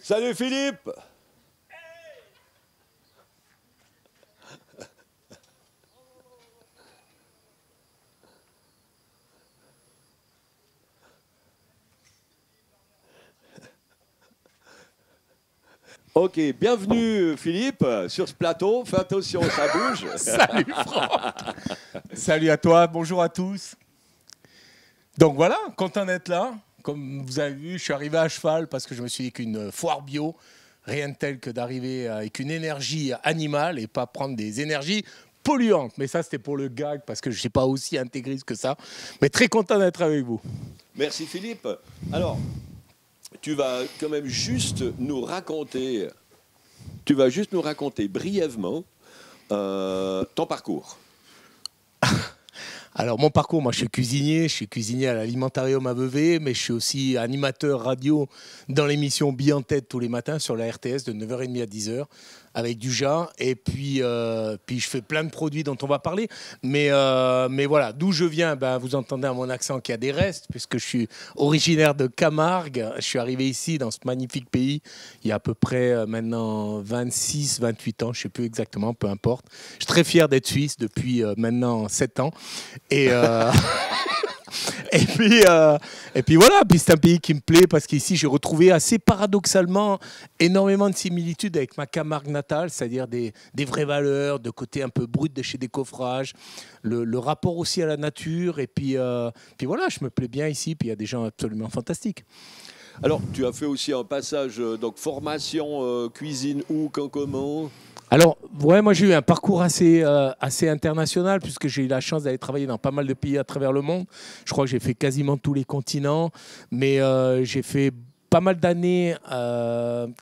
Salut Philippe. Ok, bienvenue Philippe sur ce plateau. Fais attention, ça bouge. Salut Franck. Salut à toi, bonjour à tous. Donc voilà, content d'être là. Comme vous avez vu, je suis arrivé à cheval parce que je me suis dit qu'une foire bio, rien de tel que d'arriver avec une énergie animale et pas prendre des énergies polluantes. Mais ça, c'était pour le gag parce que je ne suis pas aussi intégriste que ça. Mais très content d'être avec vous. Merci Philippe. Alors, tu vas quand même juste nous raconter brièvement ton parcours. Alors mon parcours, moi je suis cuisinier à l'Alimentarium à Vevey, mais je suis aussi animateur radio dans l'émission Bille en tête tous les matins sur la RTS de 9h30 à 10h avec du jas, et puis je fais plein de produits dont on va parler, mais voilà, d'où je viens, vous entendez à mon accent qu'il y a des restes, puisque je suis originaire de Camargue, je suis arrivé ici dans ce magnifique pays il y a à peu près maintenant 26, 28 ans, je ne sais plus exactement, peu importe. Je suis très fier d'être suisse depuis maintenant 7 ans, et... Et puis voilà, puis c'est un pays qui me plaît parce qu'ici j'ai retrouvé assez paradoxalement énormément de similitudes avec ma Camargue natale, c'est-à-dire des vraies valeurs, de côté un peu brut de chez Décoffrage, le rapport aussi à la nature, et puis voilà, je me plais bien ici, puis il y a des gens absolument fantastiques. Alors, tu as fait aussi un passage, donc formation cuisine où, quand, comment? Alors, ouais, moi j'ai eu un parcours assez international puisque j'ai eu la chance d'aller travailler dans pas mal de pays à travers le monde. Je crois que j'ai fait quasiment tous les continents, mais j'ai fait pas mal d'années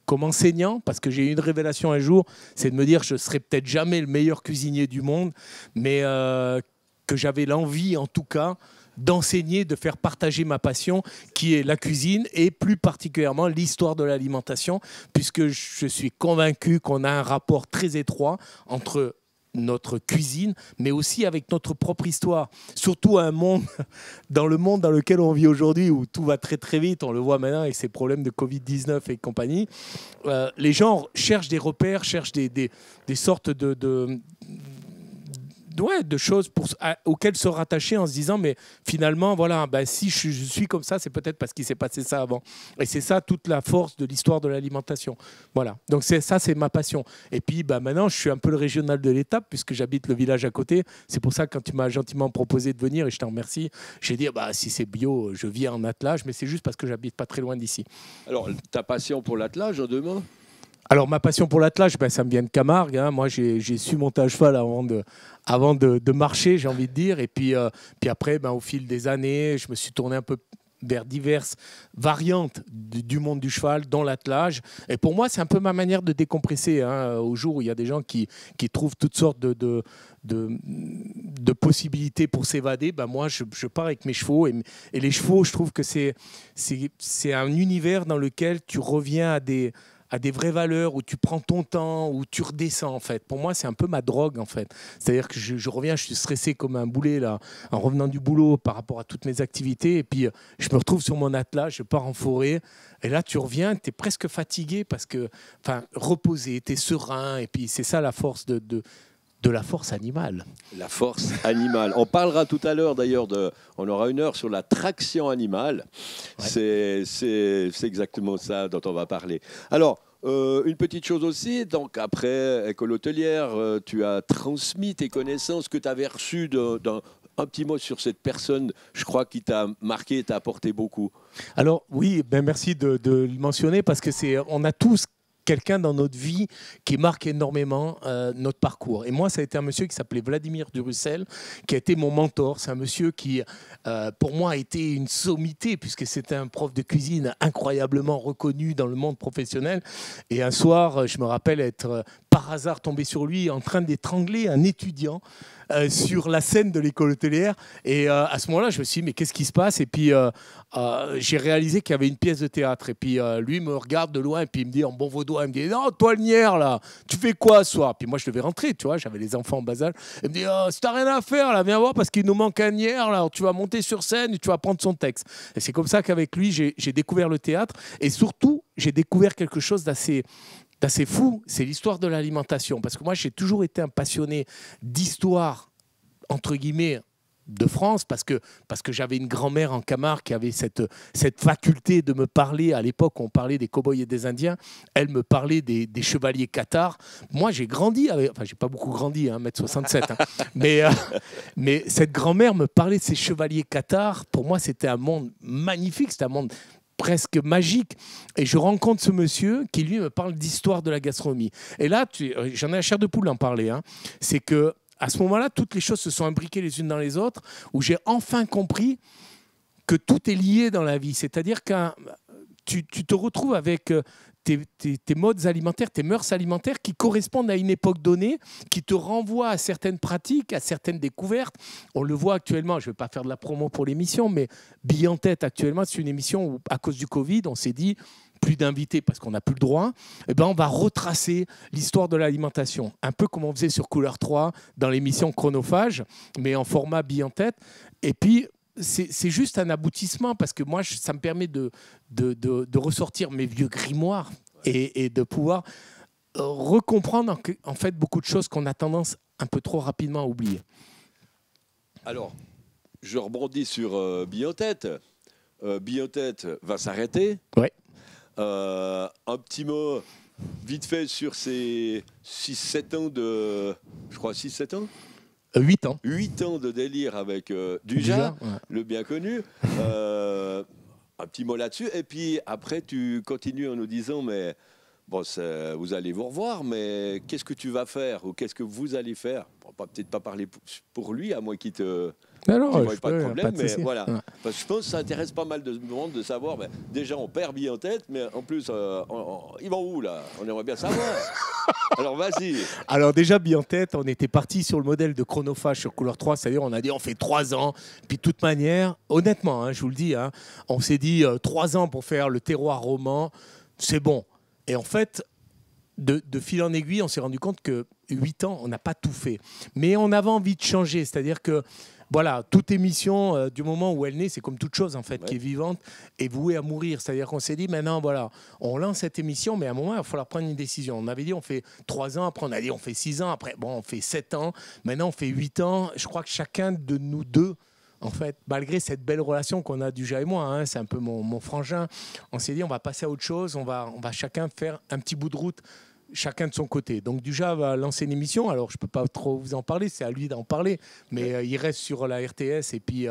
comme enseignant parce que j'ai eu une révélation un jour, c'est de me dire que je ne serai peut-être jamais le meilleur cuisinier du monde, mais que j'avais l'envie en tout cas d'enseigner, de faire partager ma passion qui est la cuisine et plus particulièrement l'histoire de l'alimentation, puisque je suis convaincu qu'on a un rapport très étroit entre notre cuisine, mais aussi avec notre propre histoire. Surtout dans le monde dans lequel on vit aujourd'hui, où tout va très très vite, on le voit maintenant avec ces problèmes de Covid-19 et compagnie. Les gens cherchent des repères, cherchent des sortes de choses auxquelles se rattacher en se disant mais finalement voilà, si je suis comme ça, c'est peut-être parce qu'il s'est passé ça avant, et c'est ça toute la force de l'histoire de l'alimentation. Voilà, donc c'est ma passion. Et puis maintenant je suis un peu le régional de l'étape puisque j'habite le village à côté. C'est pour ça que quand tu m'as gentiment proposé de venir, et je t'en remercie, j'ai dit si c'est bio, je vis en attelage, mais c'est juste parce que j'habite pas très loin d'ici. Alors ta passion pour l'attelage demain? Alors, ma passion pour l'attelage, ça me vient de Camargue. Hein. Moi, j'ai su monter à cheval avant de marcher, j'ai envie de dire. Et puis après, au fil des années, je me suis tourné un peu vers diverses variantes du monde du cheval, dont l'attelage. Et pour moi, c'est un peu ma manière de décompresser. Hein. Au jour où il y a des gens qui trouvent toutes sortes de possibilités pour s'évader, moi, je pars avec mes chevaux. Et les chevaux, je trouve que c'est un univers dans lequel tu reviens à des vraies valeurs, où tu prends ton temps, où tu redescends en fait. Pour moi, c'est un peu ma drogue en fait. C'est-à-dire que je reviens, je suis stressé comme un boulet là, en revenant du boulot par rapport à toutes mes activités, et puis je me retrouve sur mon attelage, je pars en forêt, et là tu reviens, tu es presque fatigué parce que, reposé, tu es serein, et puis c'est ça la force de la force animale. La force animale. On parlera tout à l'heure d'ailleurs, on aura une heure sur la traction animale. Ouais. C'est exactement ça dont on va parler. Alors, une petite chose aussi, donc après École hôtelière, tu as transmis tes connaissances que tu avais reçues un petit mot sur cette personne, je crois, qui t'a marqué et t'a apporté beaucoup. Alors oui, merci de le mentionner parce que on a tous quelqu'un dans notre vie qui marque énormément notre parcours. Et moi, ça a été un monsieur qui s'appelait Vladimir Durussel, qui a été mon mentor. C'est un monsieur qui, pour moi, a été une sommité, puisque c'était un prof de cuisine incroyablement reconnu dans le monde professionnel. Et un soir, je me rappelle être par hasard tombé sur lui en train d'étrangler un étudiant sur la scène de l'école hôtelière. Et à ce moment-là, je me suis dit, mais qu'est-ce qui se passe? Et puis, j'ai réalisé qu'il y avait une pièce de théâtre. Et puis, lui me regarde de loin et puis il me dit, en bon vaudois, il me dit, non, toi, le nière, là, tu fais quoi ce soir? Puis moi, je devais rentrer, tu vois, j'avais les enfants en bas âge. Il me dit, oh, si t'as rien à faire, là, viens voir parce qu'il nous manque un nière, là, tu vas monter sur scène et tu vas prendre son texte. Et c'est comme ça qu'avec lui, j'ai découvert le théâtre. Et surtout, j'ai découvert quelque chose d'assez fou, c'est l'histoire de l'alimentation. Parce que moi, j'ai toujours été un passionné d'histoire, entre guillemets, de France, parce que j'avais une grand-mère en Camargue qui avait cette faculté de me parler. À l'époque, on parlait des cow-boys et des Indiens. Elle me parlait des chevaliers cathares. Moi, j'ai grandi avec... Enfin, j'ai pas beaucoup grandi, 1m67. Mais cette grand-mère me parlait de ces chevaliers cathares. Pour moi, c'était un monde magnifique. C'était un monde presque magique. Et je rencontre ce monsieur qui, lui, me parle d'histoire de la gastronomie. Et là, j'en ai la chair de poule d'en parler. C'est que à ce moment-là, toutes les choses se sont imbriquées les unes dans les autres, où j'ai enfin compris que tout est lié dans la vie. C'est-à-dire que tu te retrouves avec tes modes alimentaires, tes mœurs alimentaires qui correspondent à une époque donnée, qui te renvoient à certaines pratiques, à certaines découvertes. On le voit actuellement, je ne vais pas faire de la promo pour l'émission, mais Bille en tête actuellement, c'est une émission où, à cause du Covid, on s'est dit plus d'invités parce qu'on n'a plus le droit, eh ben on va retracer l'histoire de l'alimentation. Un peu comme on faisait sur Couleur 3 dans l'émission Chronophage, mais en format Bille en tête. Et puis, c'est juste un aboutissement parce que moi, ça me permet de ressortir mes vieux grimoires et de pouvoir recomprendre en fait beaucoup de choses qu'on a tendance un peu trop rapidement à oublier. Alors, je rebondis sur Bille en tête. Bille en tête va s'arrêter. Ouais. Un petit mot vite fait sur ces 6-7 ans de... Je crois 6-7 ans 8 ans. 8 ans de délire avec Dujas, ouais. le bien connu. Un petit mot là-dessus. Et puis après, tu continues en nous disant, mais bon, vous allez vous revoir, mais qu'est-ce que tu vas faire ou qu'est-ce que vous allez faire? On va peut-être pas parler pour lui, à moins qu'il te... Non, je vois pas de problème, mais souci. voilà. Ouais. Parce que je pense que ça intéresse pas mal de monde de savoir, ben, déjà on perd Bille en tête, mais en plus, ils vont où là? On aimerait bien savoir. Alors vas-y. Alors déjà, Bille en tête, on était parti sur le modèle de Chronophage sur Couleur 3, c'est-à-dire on a dit on fait 3 ans, puis de toute manière, honnêtement, je vous le dis, on s'est dit 3 ans pour faire le terroir roman, c'est bon. Et en fait, de fil en aiguille, on s'est rendu compte que 8 ans, on n'a pas tout fait. Mais on avait envie de changer, c'est-à-dire que voilà, toute émission, du moment où elle naît, c'est comme toute chose en fait, qui est vivante et vouée à mourir. C'est-à-dire qu'on s'est dit, maintenant, voilà, on lance cette émission, mais à un moment, il va falloir prendre une décision. On avait dit, on fait 3 ans, après on a dit, on fait 6 ans, après, bon, on fait 7 ans, maintenant on fait 8 ans. Je crois que chacun de nous deux, en fait, malgré cette belle relation qu'on a Dujas et moi, c'est un peu mon frangin, on s'est dit, on va passer à autre chose, on va chacun faire un petit bout de route, chacun de son côté. Donc Dujas va lancer une émission, alors je ne peux pas trop vous en parler, c'est à lui d'en parler, mais il reste sur la RTS et puis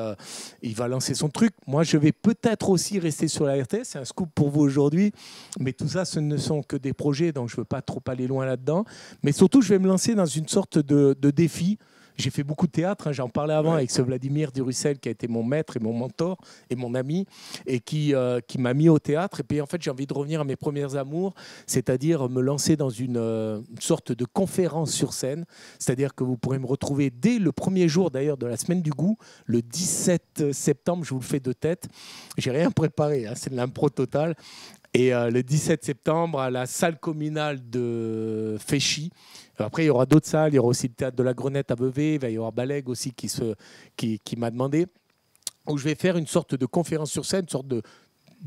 il va lancer son truc. Moi, je vais peut-être aussi rester sur la RTS, c'est un scoop pour vous aujourd'hui, mais tout ça, ce ne sont que des projets, donc je ne veux pas trop aller loin là-dedans. Mais surtout, je vais me lancer dans une sorte de défi. J'ai fait beaucoup de théâtre, j'en parlais avant avec ce Vladimir Durussel qui a été mon maître et mon mentor et mon ami et qui m'a mis au théâtre. Et puis en fait, j'ai envie de revenir à mes premiers amours, c'est-à-dire me lancer dans une sorte de conférence sur scène. C'est-à-dire que vous pourrez me retrouver dès le premier jour d'ailleurs de la semaine du goût, le 17 septembre, je vous le fais de tête. J'ai rien préparé, c'est de l'impro total. Et le 17 septembre, à la salle communale de Féchy. Après, il y aura d'autres salles. Il y aura aussi le théâtre de la Grenette à Vevey. Il va y avoir Balègue aussi qui m'a demandé. Où je vais faire une sorte de conférence sur scène, une sorte de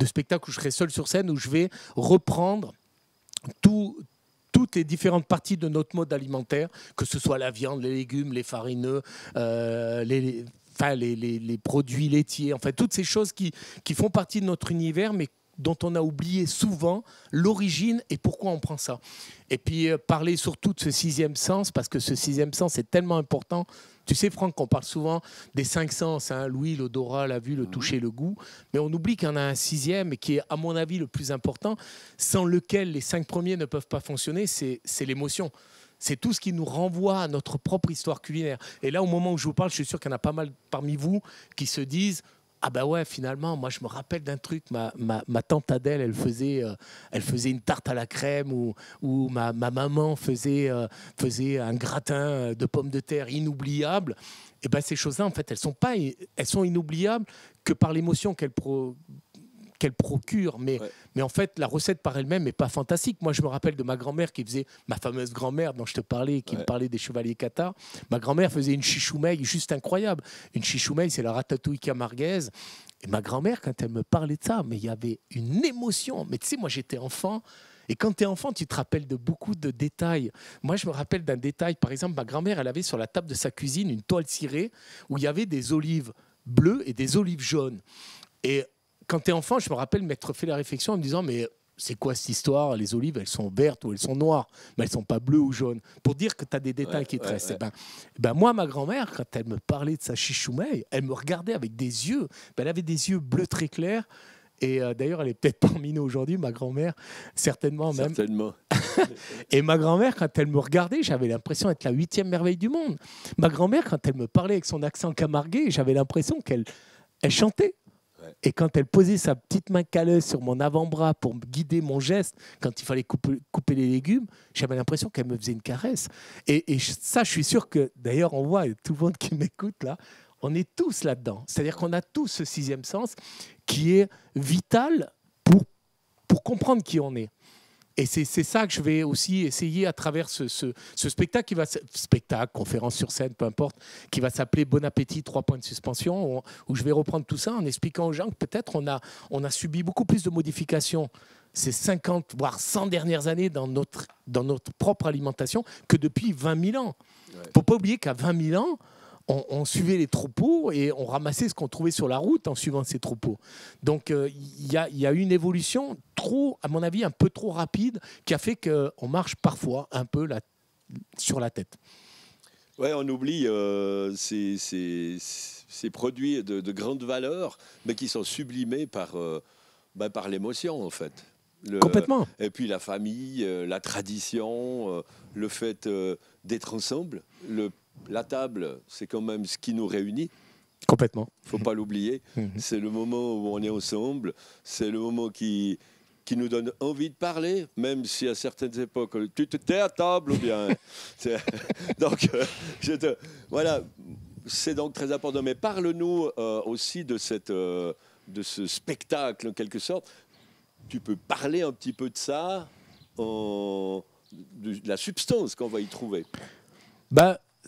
spectacle où je serai seul sur scène, où je vais reprendre toutes les différentes parties de notre mode alimentaire, que ce soit la viande, les légumes, les farineux, les produits laitiers, enfin toutes ces choses qui font partie de notre univers, mais dont on a oublié souvent l'origine et pourquoi on prend ça. Et puis parler surtout de ce 6e sens, parce que ce 6e sens est tellement important. Tu sais, Franck, on parle souvent des 5 sens, l'ouïe, l'odorat, la vue, le toucher, le goût, mais on oublie qu'il y en a un 6e et qui est, à mon avis, le plus important, sans lequel les 5 premiers ne peuvent pas fonctionner, c'est l'émotion. C'est tout ce qui nous renvoie à notre propre histoire culinaire. Et là, au moment où je vous parle, je suis sûr qu'il y en a pas mal parmi vous qui se disent ah ben ouais, finalement, moi je me rappelle d'un truc, ma tante Adèle, elle faisait une tarte à la crème, ou ma maman faisait un gratin de pommes de terre inoubliable. Et ben ces choses-là, en fait, elles sont inoubliables que par l'émotion qu'elle procure. Mais en fait, la recette par elle-même n'est pas fantastique. Moi, je me rappelle de ma grand-mère qui faisait, ma fameuse grand-mère dont je te parlais, qui me parlait des chevaliers cathares. Ma grand-mère faisait une chichoumeille juste incroyable. Une chichoumeille, c'est la ratatouille camarguaise. Et ma grand-mère, quand elle me parlait de ça, mais il y avait une émotion. Mais tu sais, moi, j'étais enfant. Et quand tu es enfant, tu te rappelles de beaucoup de détails. Moi, je me rappelle d'un détail. Par exemple, ma grand-mère, elle avait sur la table de sa cuisine une toile cirée où il y avait des olives bleues et des olives jaunes. Et quand tu es enfant, je me rappelle m'être fait la réflexion en me disant, mais c'est quoi cette histoire? Les olives, elles sont vertes ou elles sont noires, mais elles ne sont pas bleues ou jaunes. Pour dire que tu as des détails qui te restent. Ouais. Ben, moi, ma grand-mère, quand elle me parlait de sa chichoumeille, elle me regardait avec des yeux. Ben, elle avait des yeux bleus très clairs. Et d'ailleurs, elle est peut-être parmi nous aujourd'hui, ma grand-mère, certainement même. Certainement. Et ma grand-mère, quand elle me regardait, j'avais l'impression d'être la 8e merveille du monde. Ma grand-mère, quand elle me parlait avec son accent camarguais, j'avais l'impression qu'elle chantait. Et quand elle posait sa petite main calleuse sur mon avant-bras pour me guider mon geste, quand il fallait couper les légumes, j'avais l'impression qu'elle me faisait une caresse. Et ça, je suis sûr que, d'ailleurs, on voit, tout le monde qui m'écoute là, on est tous là-dedans. C'est-à-dire qu'on a tous ce 6e sens qui est vital pour comprendre qui on est. Et c'est ça que je vais aussi essayer à travers ce spectacle, conférence sur scène, peu importe, qui va s'appeler Bon Appétit, 3 points de suspension, où je vais reprendre tout ça en expliquant aux gens que peut-être on a subi beaucoup plus de modifications ces 50, voire 100 dernières années dans notre propre alimentation que depuis 20 000 ans. Il ne faut pas oublier qu'à 20 000 ans, on suivait les troupeaux et on ramassait ce qu'on trouvait sur la route en suivant ces troupeaux. Donc il y a une évolution à mon avis, un peu trop rapide qui a fait qu'on marche parfois un peu sur la tête. Ouais, on oublie ces produits de grande valeur, mais qui sont sublimés par l'émotion, en fait. Complètement. Et puis la famille, la tradition, le fait d'être ensemble. La table, c'est quand même ce qui nous réunit. Complètement. Il ne faut pas l'oublier. C'est le moment où on est ensemble. C'est le moment qui nous donne envie de parler, même si à certaines époques, tu te tais à table ou bien. Donc, voilà, c'est donc très important. Mais parle-nous aussi de ce spectacle, en quelque sorte. Tu peux parler un petit peu de ça, de la substance qu'on va y trouver.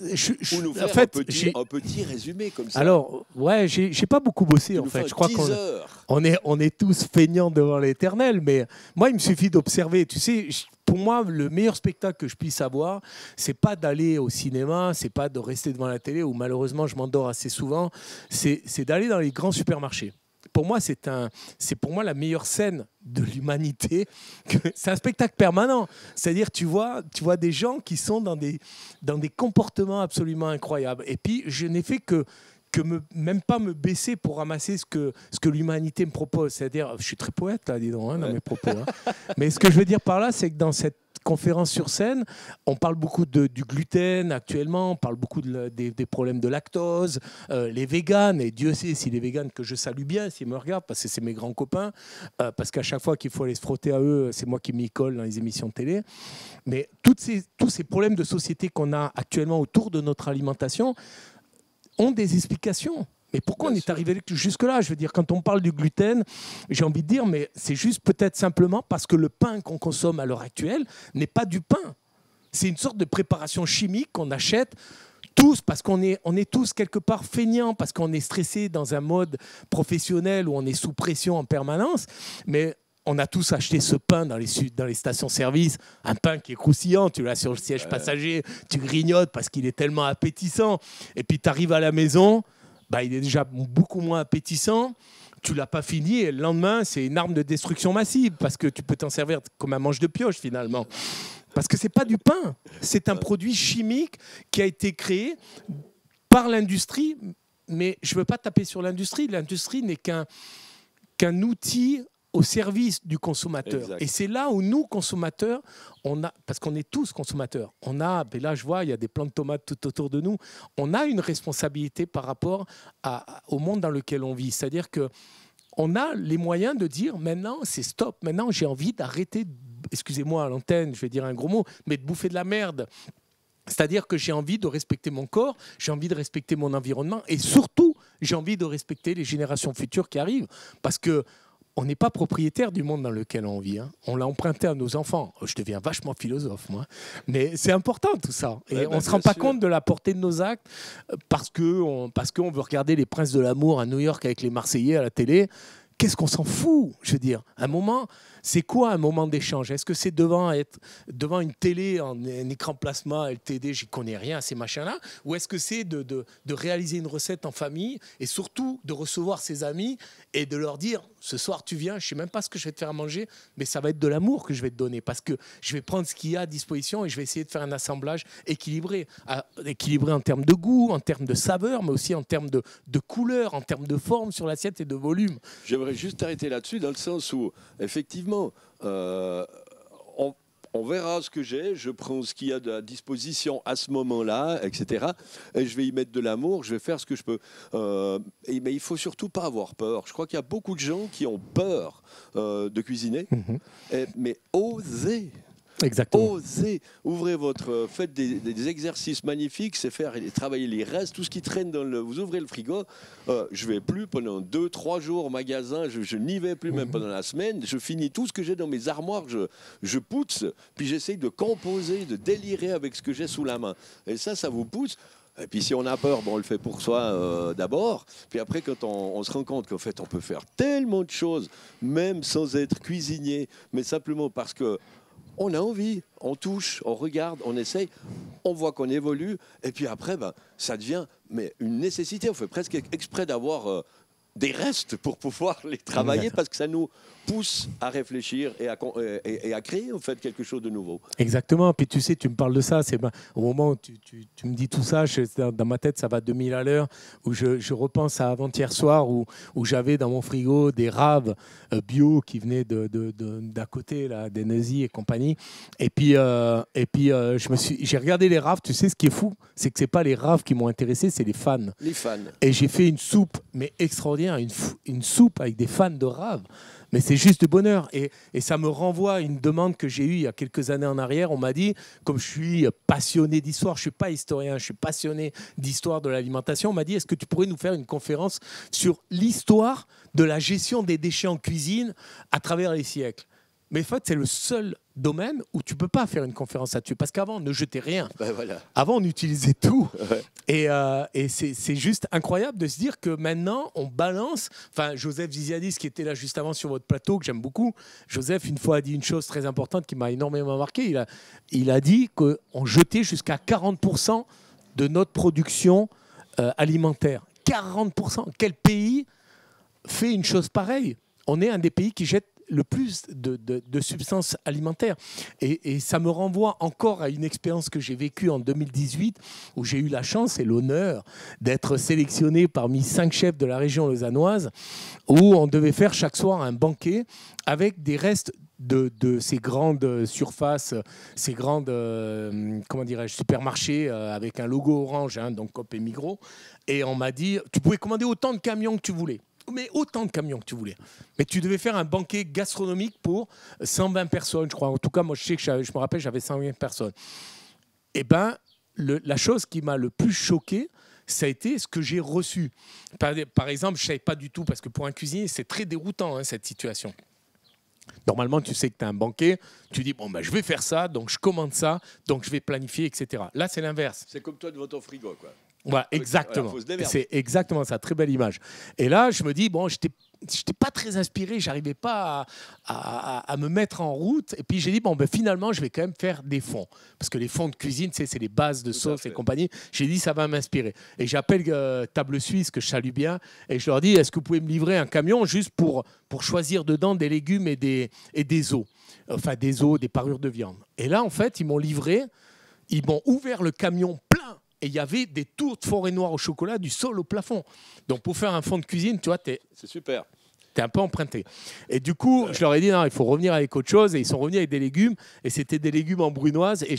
Ou nous faire un petit résumé comme ça. Alors, ouais, j'ai pas beaucoup bossé en fait. Je crois qu'on est tous feignants devant l'Éternel, mais moi, il me suffit d'observer. Tu sais, pour moi, le meilleur spectacle que je puisse avoir, c'est pas d'aller au cinéma, c'est pas de rester devant la télé, où malheureusement je m'endors assez souvent. C'est d'aller dans les grands supermarchés. Pour moi, c'est pour moi la meilleure scène de l'humanité. C'est un spectacle permanent. C'est-à-dire, tu vois des gens qui sont dans des comportements absolument incroyables. Et puis, je n'ai fait que même pas me baisser pour ramasser ce que l'humanité me propose. C'est-à-dire, je suis très poète là, dis donc, dans mes propos. Mais ce que je veux dire par là, c'est que dans cette conférence sur scène, on parle beaucoup du gluten actuellement, on parle beaucoup des problèmes de lactose, les véganes, et Dieu sait si les véganes que je salue bien, s'ils me regardent, parce que c'est mes grands copains, parce qu'à chaque fois qu'il faut aller se frotter à eux, c'est moi qui m'y colle dans les émissions de télé. Mais tous ces problèmes de société qu'on a actuellement autour de notre alimentation ont des explications. Mais pourquoi on est arrivé jusque-là? Je veux dire, quand on parle du gluten, j'ai envie de dire, mais c'est juste peut-être simplement parce que le pain qu'on consomme à l'heure actuelle n'est pas du pain. C'est une sorte de préparation chimique qu'on achète tous, parce qu'on est tous quelque part feignants, parce qu'on est stressé dans un mode professionnel où on est sous pression en permanence. Mais on a tous acheté ce pain dans les stations-service, un pain qui est croustillant, tu l'as sur le siège passager, tu grignotes parce qu'il est tellement appétissant. Et puis tu arrives à la maison, il est déjà beaucoup moins appétissant, tu ne l'as pas fini et le lendemain, c'est une arme de destruction massive parce que tu peux t'en servir comme un manche de pioche finalement. Parce que ce n'est pas du pain, c'est un produit chimique qui a été créé par l'industrie, mais je ne veux pas taper sur l'industrie. L'industrie n'est qu'un outil au service du consommateur. Exact. Et c'est là où nous, consommateurs, parce qu'on est tous consommateurs, et là je vois, il y a des plants de tomates tout autour de nous, on a une responsabilité par rapport au monde dans lequel on vit. C'est-à-dire qu'on a les moyens de dire, maintenant c'est stop, maintenant j'ai envie d'arrêter, excusez-moi à l'antenne, je vais dire un gros mot, mais de bouffer de la merde. C'est-à-dire que j'ai envie de respecter mon corps, j'ai envie de respecter mon environnement et surtout, j'ai envie de respecter les générations futures qui arrivent. Parce qu'on n'est pas propriétaire du monde dans lequel on vit. Hein. On l'a emprunté à nos enfants. Je deviens vachement philosophe, moi. Mais c'est important, tout ça. Et on ne se rend pas compte de la portée de nos actes parce qu'on veut regarder les Princes de l'amour à New York avec les Marseillais à la télé. Qu'est-ce qu'on s'en fout? Je veux dire, un moment, c'est quoi un moment d'échange? Est-ce que c'est devant une télé en un écran plasma, LTD, j'y connais rien à ces machins-là? Ou est-ce que c'est de réaliser une recette en famille et surtout de recevoir ses amis et de leur dire, ce soir tu viens, je ne sais même pas ce que je vais te faire à manger, mais ça va être de l'amour que je vais te donner parce que je vais prendre ce qu'il y a à disposition et je vais essayer de faire un assemblage équilibré. Équilibré en termes de goût, en termes de saveur, mais aussi en termes de couleur, en termes de forme sur l'assiette et de volume. J'aimerais juste arrêter là-dessus dans le sens où, effectivement, on verra ce que j'ai, je prends ce qu'il y a à disposition à ce moment-là, etc. Et je vais y mettre de l'amour, je vais faire ce que je peux. Mais il faut surtout pas avoir peur. Je crois qu'il y a beaucoup de gens qui ont peur de cuisiner, mais osez. Exactement. Osez, ouvrez faites des exercices magnifiques, c'est faire travailler les restes, tout ce qui traîne vous ouvrez le frigo. Je vais plus pendant 2-3 jours au magasin, je n'y vais plus même pendant la semaine. Je finis tout ce que j'ai dans mes armoires, je pousse, puis j'essaye de composer, de délirer avec ce que j'ai sous la main. Et ça vous pousse. Et puis si on a peur, on le fait pour soi d'abord. Puis après, quand on se rend compte qu'en fait, on peut faire tellement de choses, même sans être cuisinier, mais simplement parce que on a envie, on touche, on regarde, on essaye, on voit qu'on évolue, et puis après, ça devient une nécessité. On fait presque exprès d'avoir des restes pour pouvoir les travailler parce que ça nous pousse à réfléchir et à créer en fait quelque chose de nouveau. Exactement. Puis tu sais, tu me parles de ça, au moment où tu me dis tout ça, dans ma tête ça va 2000 à l'heure, où je repense à avant-hier soir où j'avais dans mon frigo des raves bio qui venaient d'à côté, là, des nazis et compagnie. Et puis j'ai regardé les raves. Tu sais, ce qui est fou, c'est que c'est pas les raves qui m'ont intéressé, c'est les fans. Les fans. Et j'ai fait une soupe, mais extraordinaire, une soupe avec des fans de raves. Mais c'est juste du bonheur. Et ça me renvoie à une demande que j'ai eue il y a quelques années en arrière. On m'a dit, comme je suis passionné d'histoire, je ne suis pas historien, je suis passionné d'histoire de l'alimentation, on m'a dit, est-ce que tu pourrais nous faire une conférence sur l'histoire de la gestion des déchets en cuisine à travers les siècles? Mais en fait, c'est le seul domaine où tu ne peux pas faire une conférence là-dessus. Parce qu'avant, on ne jetait rien. Voilà. Avant, on utilisait tout. Ouais. Et c'est juste incroyable de se dire que maintenant, on balance... Enfin, Joseph Ziziadis, qui était là juste avant sur votre plateau, que j'aime beaucoup, Joseph, une fois, a dit une chose très importante qui m'a énormément marqué. Il a dit qu'on jetait jusqu'à 40% de notre production alimentaire. 40%. Quel pays fait une chose pareille? On est un des pays qui jette le plus de substances alimentaires. Et ça me renvoie encore à une expérience que j'ai vécue en 2018, où j'ai eu la chance et l'honneur d'être sélectionné parmi 5 chefs de la région lausannoise, où on devait faire chaque soir un banquet avec des restes de ces grandes surfaces, ces grandes comment dirais-je, supermarchés avec un logo orange, hein, donc Coop et Migros. Et on m'a dit, tu pouvais commander autant de camions que tu voulais. Mais autant de camions que tu voulais. Mais tu devais faire un banquet gastronomique pour 120 personnes, je crois. En tout cas, moi, je sais que je me rappelle, j'avais 120 personnes. Eh bien, la chose qui m'a le plus choqué, ça a été ce que j'ai reçu. Par exemple, je ne savais pas du tout, parce que pour un cuisinier, c'est très déroutant, hein, cette situation. Normalement, tu sais que tu as un banquet, tu dis, je vais faire ça, donc je commande ça, donc je vais planifier, etc. Là, c'est l'inverse. C'est comme toi devant ton frigo, quoi. Voilà, exactement. Voilà, c'est exactement ça, très belle image. Et là, je me dis, j'étais pas très inspiré, j'arrivais pas à me mettre en route. Et puis j'ai dit, finalement, je vais quand même faire des fonds. Parce que les fonds de cuisine, c'est les bases de sauce et compagnie. J'ai dit, ça va m'inspirer. Et j'appelle Table Suisse, que je salue bien, et je leur dis, est-ce que vous pouvez me livrer un camion juste pour choisir dedans des légumes et des os. Enfin, des os, des parures de viande. Et là, en fait, ils m'ont ouvert le camion plein. Et il y avait des tours de forêt noire au chocolat du sol au plafond. Donc pour faire un fond de cuisine, tu vois, c'est super. T'es un peu emprunté. Et du coup, je leur ai dit, non, il faut revenir avec autre chose. Et ils sont revenus avec des légumes. Et c'était des légumes en brunoise. Et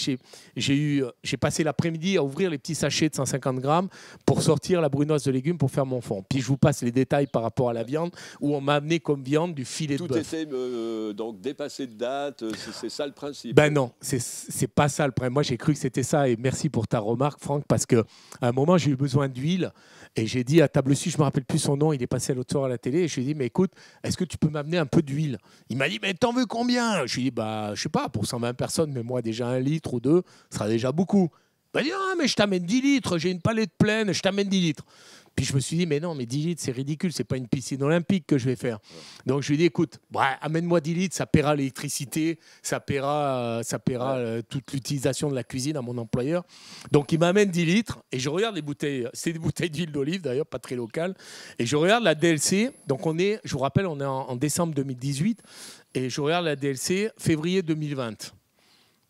j'ai passé l'après-midi à ouvrir les petits sachets de 150 grammes pour sortir la brunoise de légumes pour faire mon fond. Puis je vous passe les détails par rapport à la viande, où on m'a amené comme viande du filet de bœuf. Tout était donc dépassé de date. C'est ça le principe. Ben non, c'est pas ça le problème. Moi, j'ai cru que c'était ça. Et merci pour ta remarque, Franck, parce qu'à un moment, j'ai eu besoin d'huile. Et j'ai dit à Table Sud, je ne me rappelle plus son nom, il est passé l'autre soir à la télé. Et je lui ai dit, mais écoute, est-ce que tu peux m'amener un peu d'huile? Il m'a dit, mais t'en veux combien? Je lui ai dit, bah, je sais pas, pour 120 personnes, mais moi, déjà 1 litre ou 2, ce sera déjà beaucoup. Il m'a dit, non, mais je t'amène 10 litres, j'ai une palette pleine, je t'amène 10 litres. Puis je me suis dit, mais non, mais 10 litres, c'est ridicule, c'est pas une piscine olympique que je vais faire. Donc je lui ai dit, écoute, amène-moi 10 litres, ça paiera l'électricité, ça paiera toute l'utilisation de la cuisine à mon employeur. Donc il m'amène 10 litres et je regarde les bouteilles, c'est des bouteilles d'huile d'olive d'ailleurs, pas très locales. Et je regarde la DLC, donc je vous rappelle, on est en décembre 2018 et je regarde la DLC février 2020.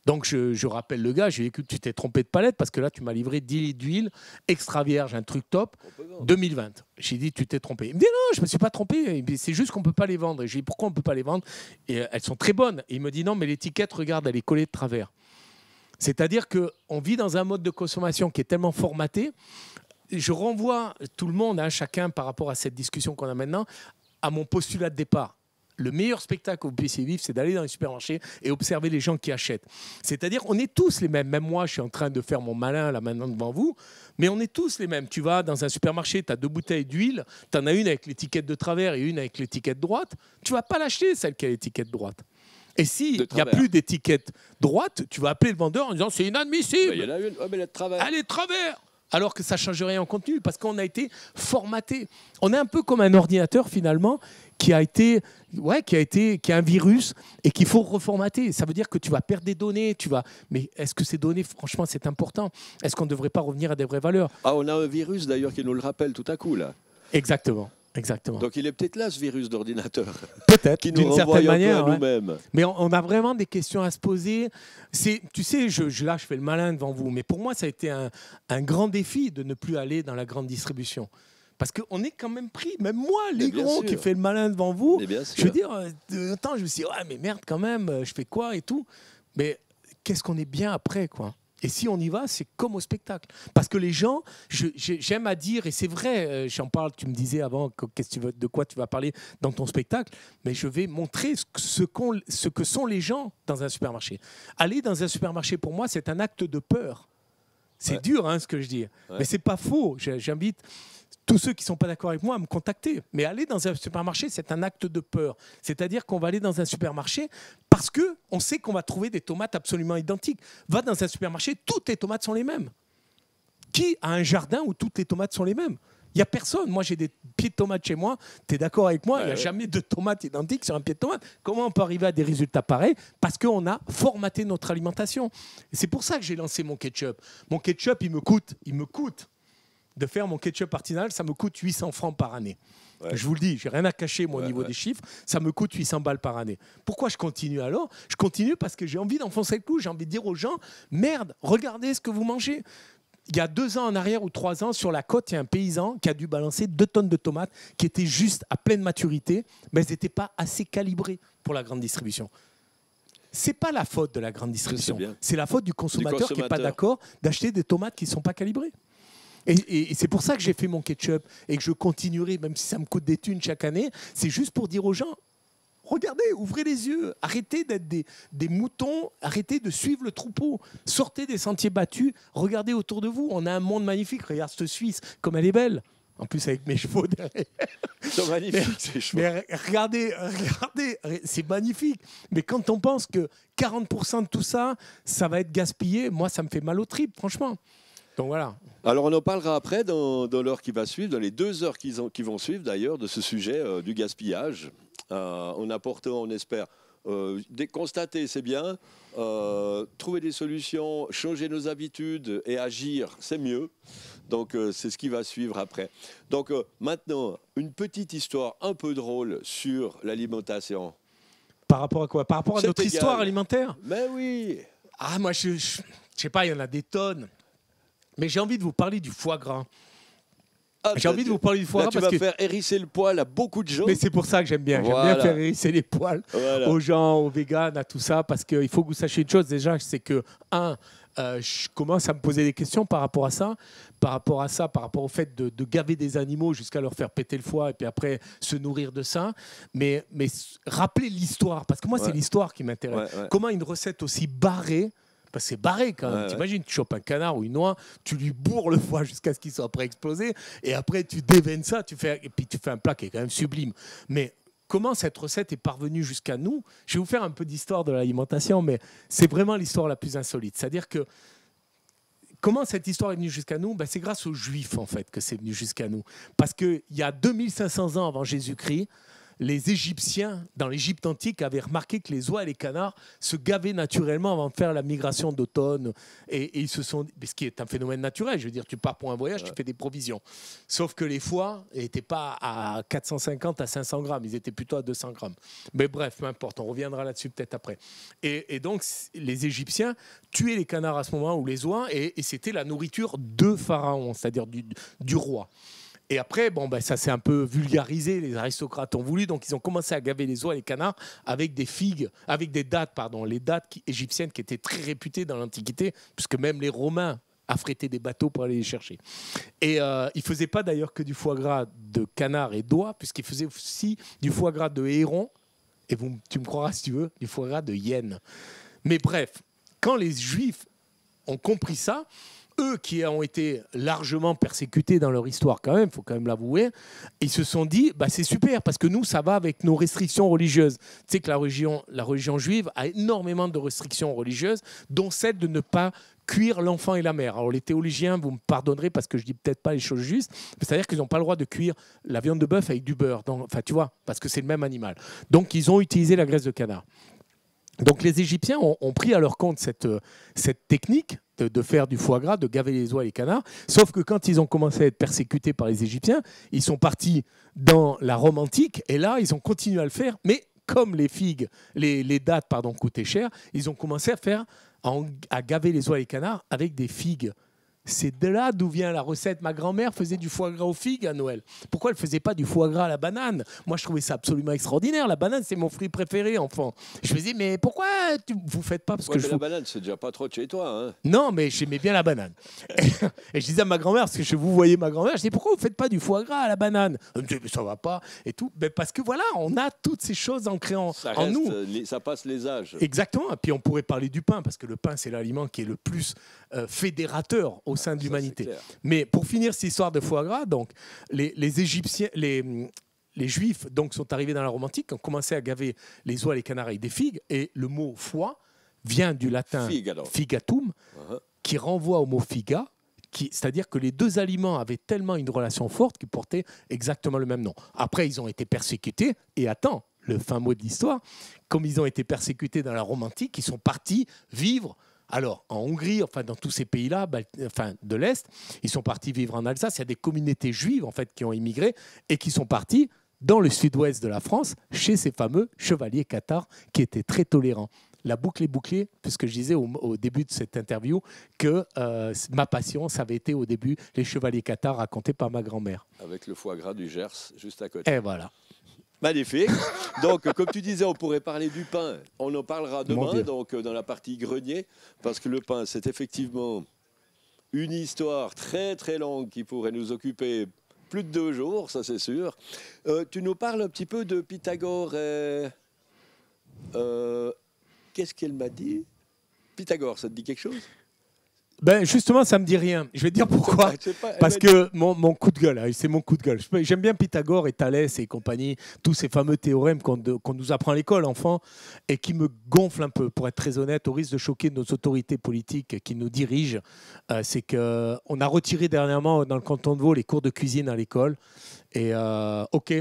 Donc je rappelle le gars, j'ai dit, écoute, tu t'es trompé de palette parce que là tu m'as livré 10 litres d'huile extra vierge, un truc top, 2020. J'ai dit, tu t'es trompé. Il me dit, non, je ne me suis pas trompé, c'est juste qu'on ne peut pas les vendre. Et j'ai dit, pourquoi on ne peut pas les vendre? Et elles sont très bonnes. Et il me dit, non, mais l'étiquette, regarde, elle est collée de travers. C'est-à-dire qu'on vit dans un mode de consommation qui est tellement formaté. Je renvoie tout le monde, chacun par rapport à cette discussion qu'on a maintenant, à mon postulat de départ. Le meilleur spectacle que vous puissiez vivre, c'est d'aller dans les supermarchés et observer les gens qui achètent. C'est-à-dire, on est tous les mêmes. Même moi, je suis en train de faire mon malin là maintenant devant vous, mais on est tous les mêmes. Tu vas dans un supermarché, tu as 2 bouteilles d'huile, tu en as une avec l'étiquette de travers et une avec l'étiquette droite. Tu ne vas pas l'acheter, celle qui a l'étiquette droite. Et s'il n'y a plus d'étiquette droite, tu vas appeler le vendeur en disant, c'est inadmissible. Il y en a une, mais elle est de travers. Elle est de travers. Alors que ça ne change rien en contenu, parce qu'on a été formaté. On est un peu comme un ordinateur, finalement, qui a un virus et qu'il faut reformater. Ça veut dire que tu vas perdre des données. Mais est-ce que ces données, franchement, c'est important? Est-ce qu'on ne devrait pas revenir à des vraies valeurs? Ah, on a un virus, d'ailleurs, qui nous le rappelle tout à coup, là. Exactement. Donc il est peut-être là, ce virus d'ordinateur. Peut-être, qui nous d'une certaine manière. À nous-mêmes. Mais on a vraiment des questions à se poser. Tu sais, là, je fais le malin devant vous, mais pour moi, ça a été un grand défi de ne plus aller dans la grande distribution. Parce qu'on est quand même pris, même moi, les gros, qui fait le malin devant vous. Je veux dire, de temps, je me suis dit, ouais, mais merde, quand même, je fais quoi et tout. Mais qu'est-ce qu'on est bien après, quoi. Et si on y va, c'est comme au spectacle. Parce que les gens, j'aime à dire, et c'est vrai, j'en parle, tu me disais avant de quoi tu vas parler dans ton spectacle, mais je vais montrer ce que sont les gens dans un supermarché. Aller dans un supermarché, pour moi, c'est un acte de peur. C'est dur, ce que je dis. Mais c'est pas faux. J'invite tous ceux qui ne sont pas d'accord avec moi à me contacter. Mais aller dans un supermarché, c'est un acte de peur. C'est-à-dire qu'on va aller dans un supermarché parce qu'on sait qu'on va trouver des tomates absolument identiques. Va dans un supermarché, toutes les tomates sont les mêmes. Qui a un jardin où toutes les tomates sont les mêmes? Il n'y a personne. Moi, j'ai des pieds de tomates chez moi. Tu es d'accord avec moi? Il n'y a jamais de tomates identiques sur un pied de tomate. Comment on peut arriver à des résultats pareils? Parce qu'on a formaté notre alimentation. Et c'est pour ça que j'ai lancé mon ketchup. Mon ketchup, il me coûte de faire mon ketchup artisanal, ça me coûte 800 francs par année. Ouais. Je vous le dis, j'ai rien à cacher au niveau des chiffres, ça me coûte 800 balles par année. Pourquoi je continue alors? Je continue parce que j'ai envie d'enfoncer le clou, j'ai envie de dire aux gens, merde, regardez ce que vous mangez. Il y a 2 ans en arrière ou 3 ans, sur la côte, il y a un paysan qui a dû balancer 2 tonnes de tomates qui étaient juste à pleine maturité, mais elles n'étaient pas assez calibrées pour la grande distribution. C'est pas la faute de la grande distribution, c'est la faute du consommateur qui n'est pas d'accord d'acheter des tomates qui ne sont pas calibrées. Et c'est pour ça que j'ai fait mon ketchup et que je continuerai, même si ça me coûte des thunes chaque année. C'est juste pour dire aux gens, regardez, ouvrez les yeux, arrêtez d'être des moutons, arrêtez de suivre le troupeau, sortez des sentiers battus, regardez autour de vous. On a un monde magnifique, regarde cette Suisse, comme elle est belle. En plus, avec mes chevaux derrière. C'est magnifique, ces chevaux. Mais regardez, c'est magnifique. Mais quand on pense que 40% de tout ça, ça va être gaspillé, moi, ça me fait mal au tripes, franchement. Donc voilà. Alors on en parlera après dans l'heure qui va suivre, dans les 2 heures qui vont suivre d'ailleurs, de ce sujet du gaspillage. En apportant, on espère, constater, c'est bien, trouver des solutions, changer nos habitudes et agir, c'est mieux. Donc c'est ce qui va suivre après. Donc maintenant, une petite histoire un peu drôle sur l'alimentation. Par rapport à quoi? Par rapport à notre histoire alimentaire? Mais oui. Ah, moi, je sais pas, il y en a des tonnes. Mais j'ai envie de vous parler du foie gras. Ah, J'ai envie de vous parler du foie là, gras tu parce vas que... faire hérisser le poil à beaucoup de gens. Mais c'est pour ça que j'aime bien. J'aime Voilà. bien faire hérisser les poils aux gens, aux véganes, à tout ça, parce qu'il faut que vous sachiez une chose déjà, c'est que, je commence à me poser des questions par rapport à ça, par rapport au fait de gaver des animaux jusqu'à leur faire péter le foie et puis après se nourrir de ça. Mais rappelez l'histoire, parce que moi, c'est l'histoire qui m'intéresse. Comment une recette aussi barrée, parce que c'est barré quand même. T'imagines, tu chopes un canard ou une oie, tu lui bourres le foie jusqu'à ce qu'il soit prêt à exploser, et après tu déveines ça, et puis tu fais un plat qui est quand même sublime. Mais comment cette recette est parvenue jusqu'à nous? Je vais vous faire un peu d'histoire de l'alimentation, mais c'est vraiment l'histoire la plus insolite. C'est-à-dire que comment cette histoire est venue jusqu'à nous? C'est grâce aux Juifs, en fait, que c'est venu jusqu'à nous. Parce qu'il y a 2500 ans avant Jésus-Christ, les Égyptiens, dans l'Égypte antique, avaient remarqué que les oies et les canards se gavaient naturellement avant de faire la migration d'automne. Et ils se sont... Ce qui est un phénomène naturel. Je veux dire, tu pars pour un voyage, tu fais des provisions. Sauf que les foies n'étaient pas à 450 à 500 grammes. Ils étaient plutôt à 200 grammes. Mais bref, peu importe. On reviendra là-dessus peut-être après. Et donc, les Égyptiens tuaient les canards à ce moment, ou les oies, et c'était la nourriture de Pharaon, c'est-à-dire du roi. Et après, ça s'est un peu vulgarisé, les aristocrates ont voulu, donc ils ont commencé à gaver les oies et les canards avec des figues, avec des dattes, les dattes égyptiennes qui étaient très réputées dans l'Antiquité, puisque même les Romains affrétaient des bateaux pour aller les chercher. Et ils ne faisaient pas d'ailleurs que du foie gras de canard et d'oie, puisqu'ils faisaient aussi du foie gras de héron, et tu me croiras si tu veux, du foie gras de hyène. Mais bref, quand les Juifs ont compris ça, eux qui ont été largement persécutés dans leur histoire quand même, il faut quand même l'avouer, ils se sont dit, c'est super, parce que nous, ça va avec nos restrictions religieuses. Tu sais que la religion juive a énormément de restrictions religieuses, dont celle de ne pas cuire l'enfant et la mère. Alors les théologiens, vous me pardonnerez parce que je dis peut-être pas les choses justes, c'est-à-dire qu'ils n'ont pas le droit de cuire la viande de bœuf avec du beurre, tu vois, parce que c'est le même animal. Donc ils ont utilisé la graisse de canard. Donc les Égyptiens ont pris à leur compte cette technique de faire du foie gras, de gaver les oies et les canards, sauf que quand ils ont commencé à être persécutés par les Égyptiens, ils sont partis dans la Rome antique, et là, ils ont continué à le faire, mais comme les figues, les dattes, coûtaient cher, ils ont commencé à gaver les oies et les canards avec des figues. C'est de là d'où vient la recette. Ma grand-mère faisait du foie gras aux figues à Noël. Pourquoi elle ne faisait pas du foie gras à la banane? Moi, je trouvais ça absolument extraordinaire. La banane, c'est mon fruit préféré, enfant. Je me disais, mais pourquoi vous ne faites pas parce que la banane, c'est déjà pas trop de chez toi. Hein. Non, mais j'aimais bien la banane. Et je disais à ma grand-mère, parce que je vous voyais ma grand-mère, je disais, pourquoi vous ne faites pas du foie gras à la banane? Elle me disait, mais ça ne va pas. Et tout. Mais parce que voilà, on a toutes ces choses ancrées en nous. Ça passe les âges. Exactement. Et puis on pourrait parler du pain, parce que le pain, c'est l'aliment qui est le plus fédérateur au sein de l'humanité. Mais pour finir cette histoire de foie gras, donc les Égyptiens, les Juifs donc sont arrivés dans la Rome antique, ont commencé à gaver les oies, les canards avec des figues, et le mot foie vient du latin figatum, qui renvoie au mot figa, c'est-à-dire que les deux aliments avaient tellement une relation forte qu'ils portaient exactement le même nom. Après, ils ont été persécutés, et attends, le fin mot de l'histoire, comme ils ont été persécutés dans la Rome antique, ils sont partis vivre. Alors, en Hongrie, dans tous ces pays-là, de l'Est, ils sont partis vivre en Alsace. Il y a des communautés juives, qui ont immigré et qui sont partis dans le sud-ouest de la France, chez ces fameux chevaliers cathares qui étaient très tolérants. La boucle est bouclée, puisque je disais au début de cette interview que ma passion, ça avait été au début les chevaliers cathares racontés par ma grand-mère. Avec le foie gras du Gers, juste à côté. Et voilà. Magnifique. Donc, comme tu disais, on pourrait parler du pain. On en parlera demain, donc dans la partie grenier, parce que le pain, c'est effectivement une histoire très très longue qui pourrait nous occuper plus de 2 jours, ça c'est sûr. Tu nous parles un petit peu de Pythagore. Qu'est-ce qu'elle m'a dit? Pythagore, ça te dit quelque chose? Justement, ça ne me dit rien. Je vais te dire pourquoi. Parce que mon coup de gueule, c'est mon coup de gueule. J'aime bien Pythagore et Thalès et compagnie, tous ces fameux théorèmes qu'on nous apprend à l'école, enfant, et qui me gonflent un peu, pour être très honnête, au risque de choquer nos autorités politiques qui nous dirigent. C'est qu'on a retiré dernièrement dans le canton de Vaud les cours de cuisine à l'école. Et OK,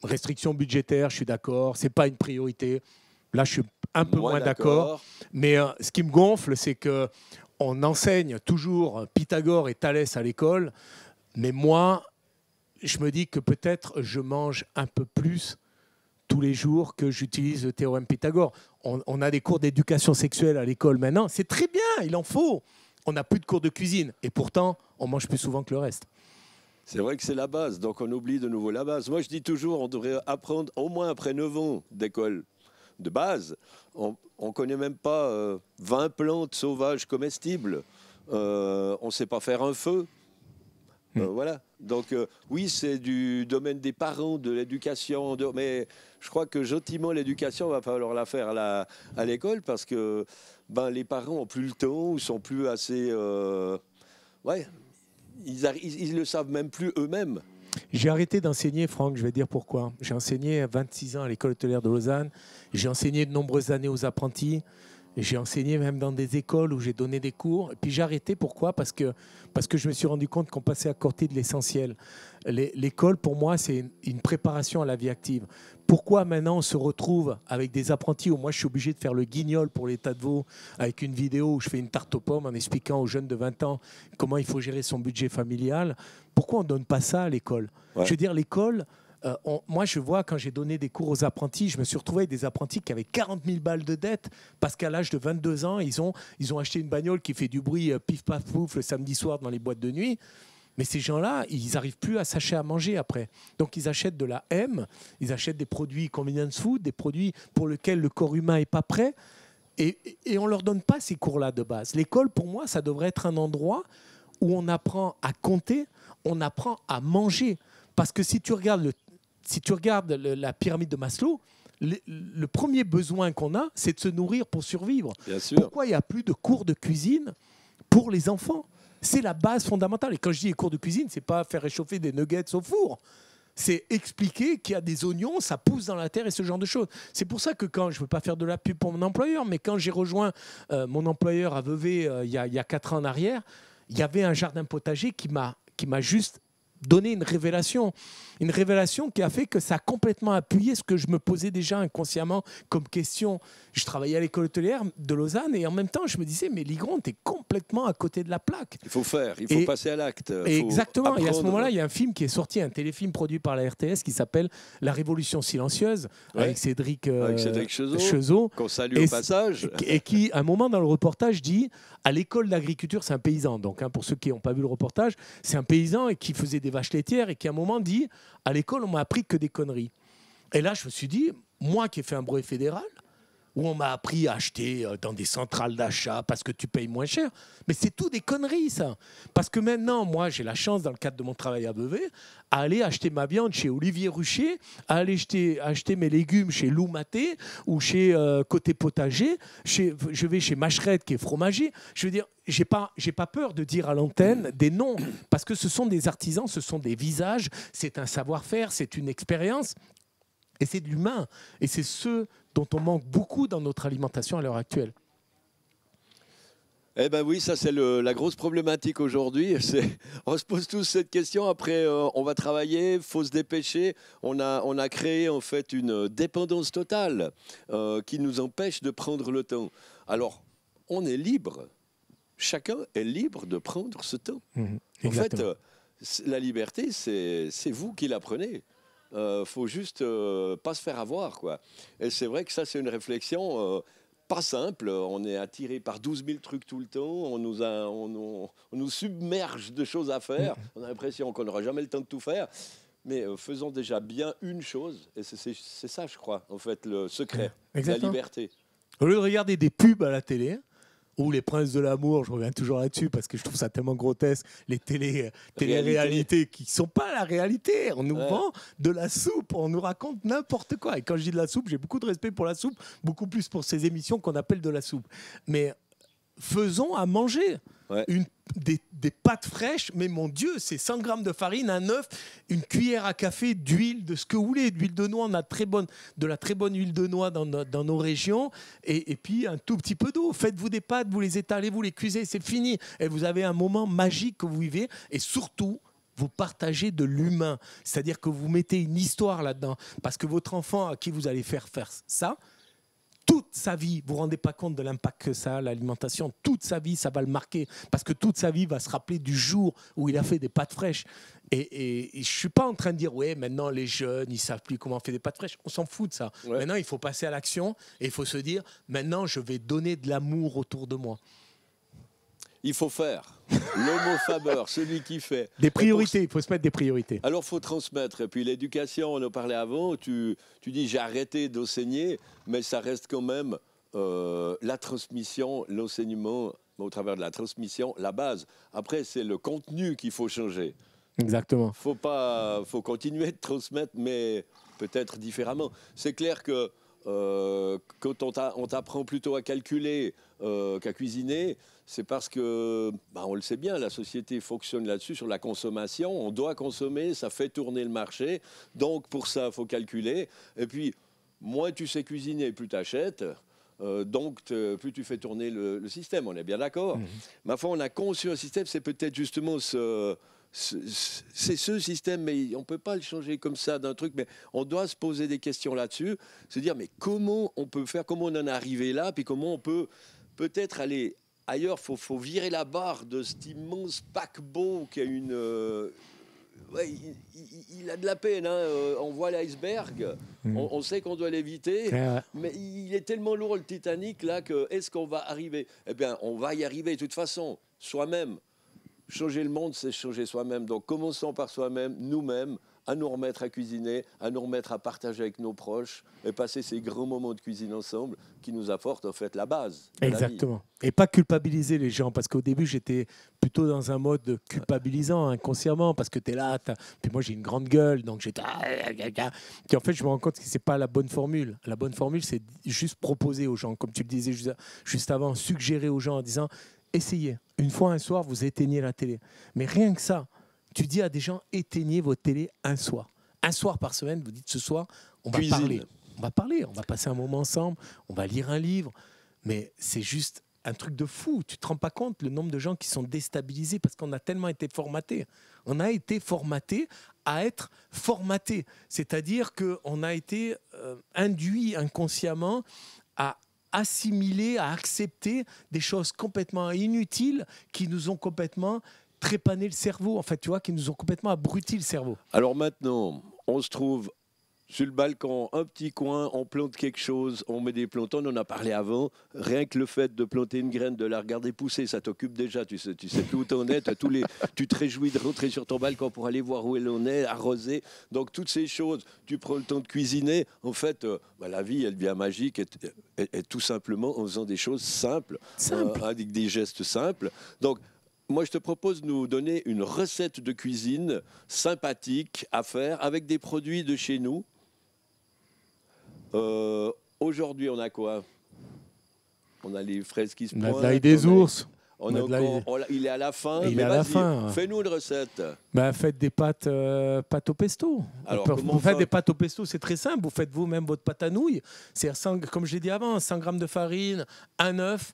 restriction budgétaire, je suis d'accord, ce n'est pas une priorité. Là, je suis un peu moins d'accord. Mais ce qui me gonfle, c'est que on enseigne toujours Pythagore et Thalès à l'école, mais moi, je me dis que peut-être je mange un peu plus tous les jours que j'utilise le théorème Pythagore. On a des cours d'éducation sexuelle à l'école maintenant, c'est très bien, il en faut. On n'a plus de cours de cuisine, et pourtant, on mange plus souvent que le reste. C'est vrai que c'est la base, donc on oublie de nouveau la base. Moi, je dis toujours, on devrait apprendre au moins après 9 ans d'école de base. On ne connaît même pas 20 plantes sauvages comestibles. On ne sait pas faire un feu. Voilà. Donc, oui, c'est du domaine des parents, de l'éducation. Mais je crois que gentiment, l'éducation, va falloir la faire à l'école parce que les parents n'ont plus le temps ou sont plus assez. Ouais. Ils le savent même plus eux-mêmes. J'ai arrêté d'enseigner, Franck, je vais dire pourquoi. J'ai enseigné à 26 ans à l'école hôtelière de Lausanne. J'ai enseigné de nombreuses années aux apprentis. J'ai enseigné même dans des écoles où j'ai donné des cours. Et puis j'ai arrêté, pourquoi ? Parce que je me suis rendu compte qu'on passait à côté de l'essentiel. L'école, pour moi, c'est une préparation à la vie active. Pourquoi maintenant on se retrouve avec des apprentis où moi je suis obligé de faire le guignol pour l'état de veau avec une vidéo où je fais une tarte aux pommes en expliquant aux jeunes de 20 ans comment il faut gérer son budget familial? Pourquoi on ne donne pas ça à l'école? Je veux dire, l'école... moi, je vois, quand j'ai donné des cours aux apprentis, je me suis retrouvé avec des apprentis qui avaient 40 000 balles de dette parce qu'à l'âge de 22 ans, ils ont acheté une bagnole qui fait du bruit pif paf pouf le samedi soir dans les boîtes de nuit. Mais ces gens-là, ils n'arrivent plus à s'acheter à manger après. Donc, ils achètent de la M, ils achètent des produits convenience food, des produits pour lesquels le corps humain n'est pas prêt. Et on ne leur donne pas ces cours-là de base. L'école, pour moi, ça devrait être un endroit où on apprend à compter, on apprend à manger. Parce que si tu regardes la pyramide de Maslow, le premier besoin qu'on a, c'est de se nourrir pour survivre. Bien sûr. Pourquoi il n'y a plus de cours de cuisine pour les enfants? C'est la base fondamentale. Et quand je dis les cours de cuisine, ce n'est pas faire réchauffer des nuggets au four. C'est expliquer qu'il y a des oignons, ça pousse dans la terre et ce genre de choses. C'est pour ça que quand, je ne veux pas faire de la pub pour mon employeur, mais quand j'ai rejoint mon employeur à Vevey il y a 4 ans en arrière, il y avait un jardin potager qui m'a juste donné une révélation qui a fait que ça a complètement appuyé ce que je me posais déjà inconsciemment comme question. Je travaillais à l'école hôtelière de Lausanne et en même temps je me disais mais Ligron, t'es complètement à côté de la plaque. Il faut faire, il faut passer à l'acte. Exactement, apprendre. Et à ce moment-là il y a un film qui est sorti, un téléfilm produit par la RTS qui s'appelle La Révolution silencieuse avec Cédric Chezot qu'on salue au passage. Et qui, à un moment dans le reportage, dit à l'école d'agriculture, c'est un paysan, donc pour ceux qui n'ont pas vu le reportage, c'est un paysan et qui faisait des vaches laitières et qui à un moment dit à l'école on m'a appris que des conneries. Et là je me suis dit, moi qui ai fait un brevet fédéral, où on m'a appris à acheter dans des centrales d'achat parce que tu payes moins cher. Mais c'est tout des conneries, ça. Parce que maintenant, moi, j'ai la chance, dans le cadre de mon travail à Vevey, à aller acheter ma viande chez Olivier Rucher, à aller acheter mes légumes chez Lou Maté ou chez Côté Potager. Je vais chez Macherette, qui est fromager. Je veux dire, j'ai pas peur de dire à l'antenne des noms, parce que ce sont des artisans, ce sont des visages, c'est un savoir-faire, c'est une expérience. Et c'est de l'humain. Et c'est ce dont on manque beaucoup dans notre alimentation à l'heure actuelle. Eh bien oui, ça c'est la grosse problématique aujourd'hui. On se pose tous cette question. Après, on va travailler, il faut se dépêcher. On a créé en fait une dépendance totale qui nous empêche de prendre le temps. Alors, on est libre. Chacun est libre de prendre ce temps. En fait, la liberté, c'est vous qui la prenez. Faut juste pas se faire avoir, quoi. Et c'est vrai que ça, c'est une réflexion pas simple. On est attiré par 12 000 trucs tout le temps. On nous submerge de choses à faire. On a l'impression qu'on n'aura jamais le temps de tout faire. Mais faisons déjà bien une chose. Et c'est ça, je crois, en fait, le secret. La liberté. Au lieu de regarder des pubs à la télé, ou les princes de l'amour, je reviens toujours là-dessus parce que je trouve ça tellement grotesque, les télé-réalités qui ne sont pas la réalité. On nous vend de la soupe, on nous raconte n'importe quoi. Et quand je dis de la soupe, j'ai beaucoup de respect pour la soupe, beaucoup plus pour ces émissions qu'on appelle de la soupe. Mais faisons à manger. Des pâtes fraîches, mais mon Dieu, c'est 100 grammes de farine, un œuf, une cuillère à café d'huile, de ce que vous voulez, d'huile de noix. On a de la très bonne huile de noix dans nos régions, et puis un tout petit peu d'eau. Faites-vous des pâtes, vous les étalez, vous les cuisez, c'est fini. Et vous avez un moment magique que vous vivez, et surtout, vous partagez de l'humain. C'est-à-dire que vous mettez une histoire là-dedans, parce que votre enfant à qui vous allez faire ça, toute sa vie, vous ne vous rendez pas compte de l'impact que ça a, l'alimentation, toute sa vie, ça va le marquer, parce que toute sa vie va se rappeler du jour où il a fait des pâtes fraîches. Et je ne suis pas en train de dire, ouais, maintenant les jeunes, ils ne savent plus comment on fait des pâtes fraîches. On s'en fout de ça. Maintenant, il faut passer à l'action et il faut se dire, maintenant, je vais donner de l'amour autour de moi. il faut faire. L'homo faber, celui qui fait. Des priorités, il faut se mettre des priorités. Alors, il faut transmettre. Et puis, l'éducation, on en parlait avant, tu dis j'ai arrêté d'enseigner, mais ça reste quand même la transmission, l'enseignement, au travers de la transmission, la base. Après, c'est le contenu qu'il faut changer. Exactement. Faut continuer de transmettre, mais peut-être différemment. C'est clair que quand on t'apprend plutôt à calculer qu'à cuisiner, c'est parce que, on le sait bien, la société fonctionne là-dessus, sur la consommation. On doit consommer, ça fait tourner le marché. Donc, pour ça, il faut calculer. Et puis, moins tu sais cuisiner, plus tu achètes. Donc, plus tu fais tourner le système. On est bien d'accord. Ma foi, on a conçu un système, c'est peut-être justement c'est ce système, mais on ne peut pas le changer comme ça d'un truc, mais on doit se poser des questions là-dessus, se dire, mais comment on peut faire, comment on en est arrivé là, puis comment on peut peut-être aller ailleurs. Faut virer la barre de cet immense paquebot qui a une... ouais, il a de la peine, hein. On voit l'iceberg, on sait qu'on doit l'éviter, mais il est tellement lourd le Titanic là que est-ce qu'on va arriver? Eh bien, on va y arriver de toute façon, soi-même. Changer le monde, c'est changer soi-même. Donc, commençons par soi-même, nous-mêmes, à nous remettre à cuisiner, à nous remettre à partager avec nos proches et passer ces grands moments de cuisine ensemble qui nous apportent en fait la base. Exactement. Et pas culpabiliser les gens, parce qu'au début, j'étais plutôt dans un mode culpabilisant, inconsciemment, parce que tu es là, puis moi j'ai une grande gueule, donc j'étais... Puis en fait, je me rends compte que c'est pas la bonne formule. La bonne formule, c'est juste proposer aux gens, comme tu le disais juste avant, suggérer aux gens en disant... Essayez. Une fois un soir, vous éteignez la télé. Mais rien que ça, tu dis à des gens, éteignez votre télé un soir. Un soir par semaine, vous dites ce soir, on va parler. On va parler, on va passer un moment ensemble, on va lire un livre. Mais c'est juste un truc de fou. Tu ne te rends pas compte le nombre de gens qui sont déstabilisés parce qu'on a tellement été formatés. On a été formatés à être formatés. C'est-à-dire qu'on a été induit inconsciemment à assimiler, à accepter des choses complètement inutiles qui nous ont complètement trépané le cerveau, en fait, tu vois, qui nous ont complètement abruti le cerveau. Alors maintenant, on se trouve sur le balcon, un petit coin, on plante quelque chose, on met des plantes, on en a parlé avant. Rien que le fait de planter une graine, de la regarder pousser, ça t'occupe déjà. Tu sais plus où t'en es. Tu te réjouis de rentrer sur ton balcon pour aller voir où elle en est, arroser. Donc toutes ces choses, tu prends le temps de cuisiner. En fait, la vie, elle devient magique et tout simplement en faisant des choses simples. Avec des gestes simples. Donc, moi, je te propose de nous donner une recette de cuisine sympathique à faire avec des produits de chez nous. Aujourd'hui, on a quoi? On a les fraises qui se pointent. On a de l'ail des ours. Il est à la fin. Il est à la fin. Fais-nous une recette. Faites des pâtes au pesto. Alors, vous faites des pâtes au pesto, c'est très simple. Vous faites vous-même votre pâte à nouilles. C'est, comme je l'ai dit avant, 100 g de farine, un œuf.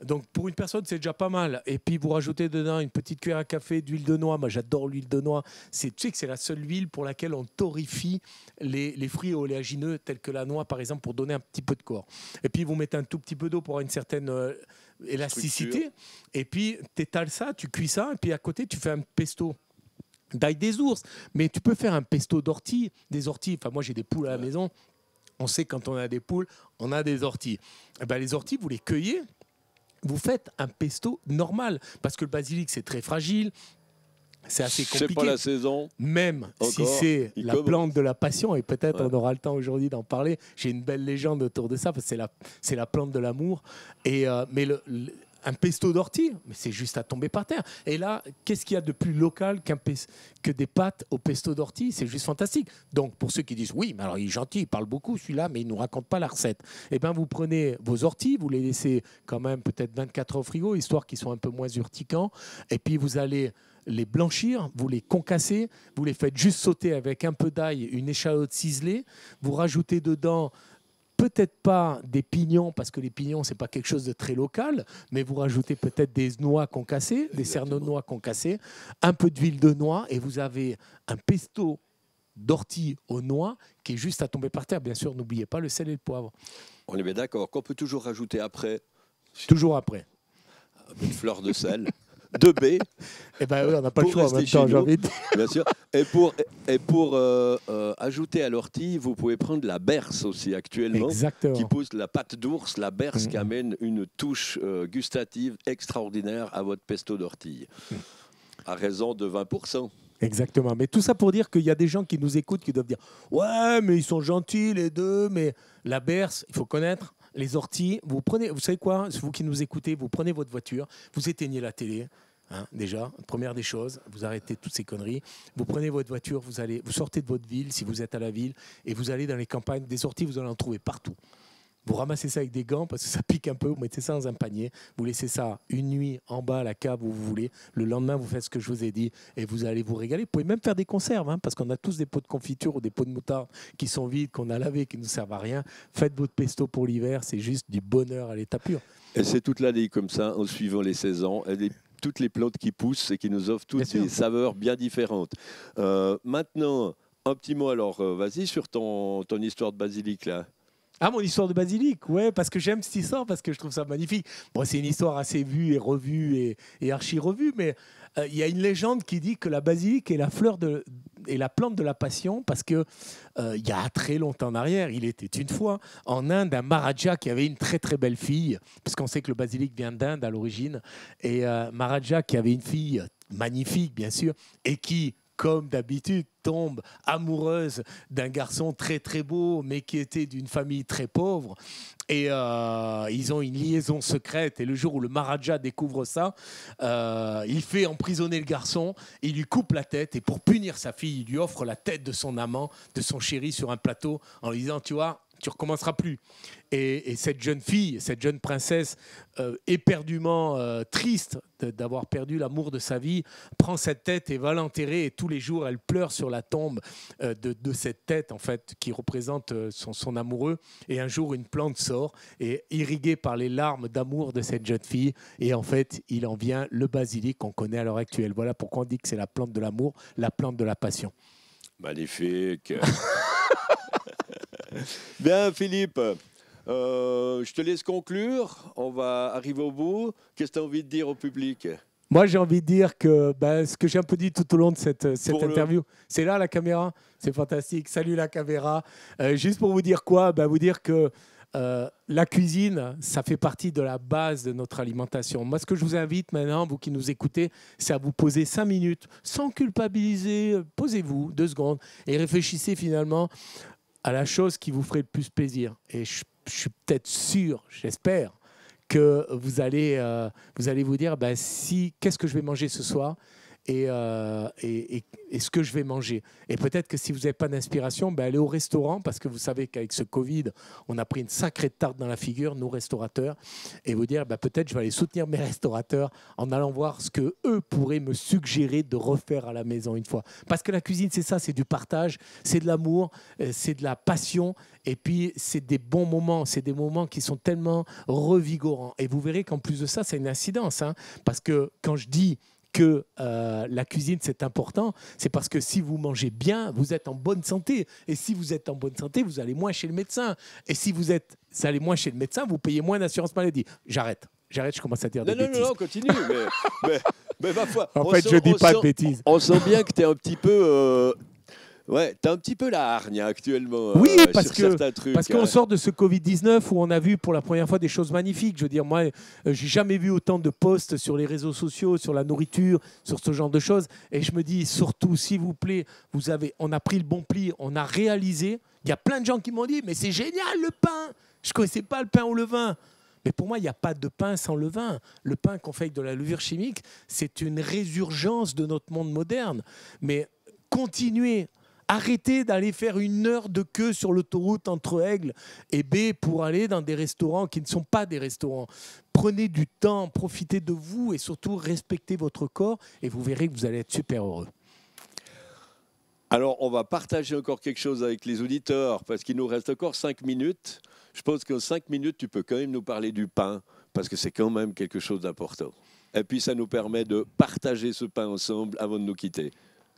Donc pour une personne, c'est déjà pas mal. Et puis vous rajoutez dedans une petite cuillère à café d'huile de noix. Moi, j'adore l'huile de noix. Tu sais que c'est la seule huile pour laquelle on torréfie les fruits oléagineux tels que la noix, par exemple, pour donner un petit peu de corps. Et puis vous mettez un tout petit peu d'eau pour avoir une certaine élasticité. Structure. Et puis tu étales ça, tu cuis ça. Et puis à côté, tu fais un pesto d'ail des ours. Mais tu peux faire un pesto d'ortie, des orties. Enfin, moi, j'ai des poules à la maison. On sait quand on a des poules, on a des orties. Et ben, les orties, vous les cueillez. Vous faites un pesto normal, parce que le basilic, c'est très fragile, c'est assez compliqué. C'est pas la saison. Même si c'est la plante de la passion, et peut-être on aura le temps aujourd'hui d'en parler, j'ai une belle légende autour de ça, parce que c'est la plante de l'amour. Mais un pesto d'ortie, mais c'est juste à tomber par terre. Et là, qu'est-ce qu'il y a de plus local que des pâtes au pesto d'ortie? C'est juste fantastique. Donc, pour ceux qui disent, oui, mais alors il est gentil, il parle beaucoup celui-là, mais il ne nous raconte pas la recette. Eh bien, vous prenez vos orties, vous les laissez quand même peut-être 24 heures au frigo, histoire qu'ils soient un peu moins urticants. Et puis, vous allez les blanchir, vous les concassez, vous les faites juste sauter avec un peu d'ail, une échalote ciselée. Vous rajoutez dedans... Peut-être pas des pignons, parce que les pignons, ce n'est pas quelque chose de très local, mais vous rajoutez peut-être des noix concassées, des cerneaux de noix concassés, un peu d'huile de noix, et vous avez un pesto d'ortie aux noix qui est juste à tomber par terre. Bien sûr, n'oubliez pas le sel et le poivre. On est bien d'accord, qu'on peut toujours rajouter après. Toujours après. Une fleur de sel. 2B. Eh ben oui, on n'a pas le Pour choix en rester même chez temps, j'ai nous. envie de dire. Bien sûr. Et pour ajouter à l'ortie, vous pouvez prendre la berce aussi actuellement, qui Exactement. pousse la pâte d'ours, la berce qui Mhm. amène une touche gustative extraordinaire à votre pesto d'ortie, à raison de 20%. Exactement. Mais tout ça pour dire qu'il y a des gens qui nous écoutent qui doivent dire ouais, mais ils sont gentils les deux, mais la berce, il faut connaître. Les orties, vous prenez, vous savez quoi, vous qui nous écoutez, vous prenez votre voiture, vous éteignez la télé, hein, déjà, première des choses, vous arrêtez toutes ces conneries, vous prenez votre voiture, vous sortez de votre ville si vous êtes à la ville et vous allez dans les campagnes. Des orties, vous allez en trouver partout. Vous ramassez ça avec des gants parce que ça pique un peu, vous mettez ça dans un panier, vous laissez ça une nuit en bas à la cave où vous voulez. Le lendemain, vous faites ce que je vous ai dit et vous allez vous régaler. Vous pouvez même faire des conserves, hein, parce qu'on a tous des pots de confiture ou des pots de moutarde qui sont vides, qu'on a lavés, qui ne nous servent à rien. Faites votre pesto pour l'hiver, c'est juste du bonheur à l'état pur. Et c'est toute l'année comme ça, en suivant les saisons. Toutes les plantes qui poussent et qui nous offrent toutes Bien des sûr. saveurs bien différentes. Maintenant, un petit mot alors, vas-y sur ton histoire de basilic là. Ah, mon histoire de basilic, ouais, parce que j'aime cette histoire, parce que je trouve ça magnifique. Bon, c'est une histoire assez vue et revue et archi-revue, mais il y a une légende qui dit que la basilic est la plante de la passion, parce que il y a très longtemps en arrière, il était une fois en Inde un Maharaja qui avait une très très belle fille, puisqu'on sait que le basilic vient d'Inde à l'origine, et Maharaja qui avait une fille magnifique, bien sûr, et qui, comme d'habitude, tombe amoureuse d'un garçon très très beau, mais qui était d'une famille très pauvre. Et ils ont une liaison secrète. Et le jour où le Maharaja découvre ça, il fait emprisonner le garçon, il lui coupe la tête. Et pour punir sa fille, il lui offre la tête de son amant, de son chéri sur un plateau, en lui disant, tu vois, tu recommenceras plus. Et cette jeune fille, cette jeune princesse, éperdument triste d'avoir perdu l'amour de sa vie, prend cette tête et va l'enterrer. Et tous les jours, elle pleure sur la tombe de cette tête, en fait, qui représente son amoureux. Et un jour, une plante sort, et irriguée par les larmes d'amour de cette jeune fille. Et en fait, il en vient le basilic qu'on connaît à l'heure actuelle. Voilà pourquoi on dit que c'est la plante de l'amour, la plante de la passion. Magnifique. Bien, Philippe, je te laisse conclure. On va arriver au bout. Qu'est-ce que tu as envie de dire au public? Moi, j'ai envie de dire que ce que j'ai un peu dit tout au long de cette Pour interview, c'est là la caméra, c'est fantastique. Salut la caméra. Juste pour vous dire quoi? Vous dire que la cuisine, ça fait partie de la base de notre alimentation. Moi, ce que je vous invite maintenant, vous qui nous écoutez, c'est à vous poser 5 minutes, sans culpabiliser. Posez-vous 2 secondes et réfléchissez finalement à la chose qui vous ferait le plus plaisir. Et je suis peut-être sûr, j'espère, que vous allez vous dire, qu'est-ce que je vais manger ce soir et ce que je vais manger. Et peut-être que si vous n'avez pas d'inspiration, allez au restaurant, parce que vous savez qu'avec ce Covid, on a pris une sacrée tarte dans la figure, nous restaurateurs, et vous dire, peut-être je vais aller soutenir mes restaurateurs en allant voir ce que eux pourraient me suggérer de refaire à la maison une fois. Parce que la cuisine, c'est ça, c'est du partage, c'est de l'amour, c'est de la passion, et puis c'est des bons moments, c'est des moments qui sont tellement revigorants. Et vous verrez qu'en plus de ça, c'est une incidence, hein, parce que quand je dis que la cuisine, c'est important, c'est parce que si vous mangez bien, vous êtes en bonne santé. Et si vous êtes en bonne santé, vous allez moins chez le médecin. Et si vous allez moins chez le médecin, vous payez moins d'assurance maladie. J'arrête, je commence à dire des bêtises. Non, continue. Mais ma foi, En fait, je ne dis pas de bêtises. On sent bien que tu es un petit peu... Ouais, t'as un petit peu la hargne actuellement oui, sur certains trucs. Parce qu'on sort de ce Covid-19 où on a vu pour la première fois des choses magnifiques. Je veux dire, moi, j'ai jamais vu autant de posts sur les réseaux sociaux, sur la nourriture, sur ce genre de choses. Et je me dis, surtout, s'il vous plaît, on a pris le bon pli, on a réalisé. Il y a plein de gens qui m'ont dit, mais c'est génial le pain. Je ne connaissais pas le pain au levain. Mais pour moi, il n'y a pas de pain sans levain. Le pain qu'on fait avec de la levure chimique, c'est une résurgence de notre monde moderne. Mais continuez. Arrêtez d'aller faire 1 heure de queue sur l'autoroute entre Aigle et B pour aller dans des restaurants qui ne sont pas des restaurants. Prenez du temps, profitez de vous et surtout respectez votre corps et vous verrez que vous allez être super heureux. Alors, on va partager encore quelque chose avec les auditeurs parce qu'il nous reste encore 5 minutes. Je pense qu'en 5 minutes, tu peux quand même nous parler du pain parce que c'est quand même quelque chose d'important. Et puis, ça nous permet de partager ce pain ensemble avant de nous quitter.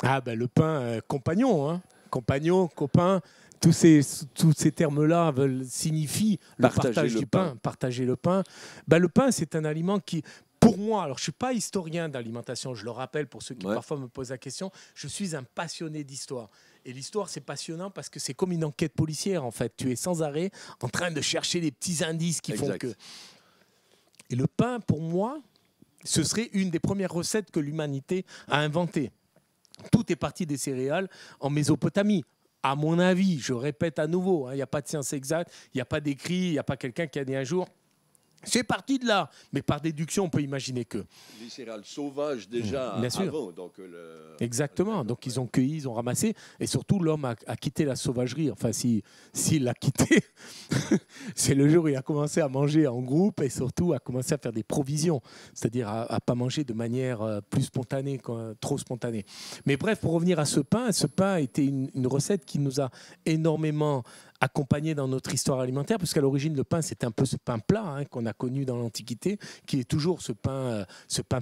Le pain, compagnon, hein. Compagnon, copain, tous ces termes-là signifient le partage du pain. Partager le pain. Le pain, c'est un aliment qui, Pour moi, alors je ne suis pas historien d'alimentation, je le rappelle pour ceux qui parfois me posent la question, je suis un passionné d'histoire. Et l'histoire, c'est passionnant parce que c'est comme une enquête policière, en fait. Tu es sans arrêt en train de chercher les petits indices qui font que... Et le pain, pour moi, ce serait une des premières recettes que l'humanité a inventées. Tout est parti des céréales en Mésopotamie. À mon avis, je répète à nouveau, il n'y a pas de science exacte, il n'y a pas d'écrit, il n'y a pas quelqu'un qui a dit un jour... C'est parti de là, mais par déduction, on peut imaginer que... Les céréales sauvages déjà bien sûr. Avant. Donc Exactement, donc ils ont cueilli, ils ont ramassé, et surtout l'homme a quitté la sauvagerie. Enfin, s'il l'a quitté, c'est le jour où il a commencé à manger en groupe et surtout à commencer à faire des provisions, c'est-à-dire à ne pas manger de manière plus spontanée, trop spontanée. Mais bref, pour revenir à ce pain était une recette qui nous a énormément accompagné dans notre histoire alimentaire, parce qu'à l'origine, le pain, c'est un peu ce pain plat qu'on a connu dans l'Antiquité, qui est toujours ce pain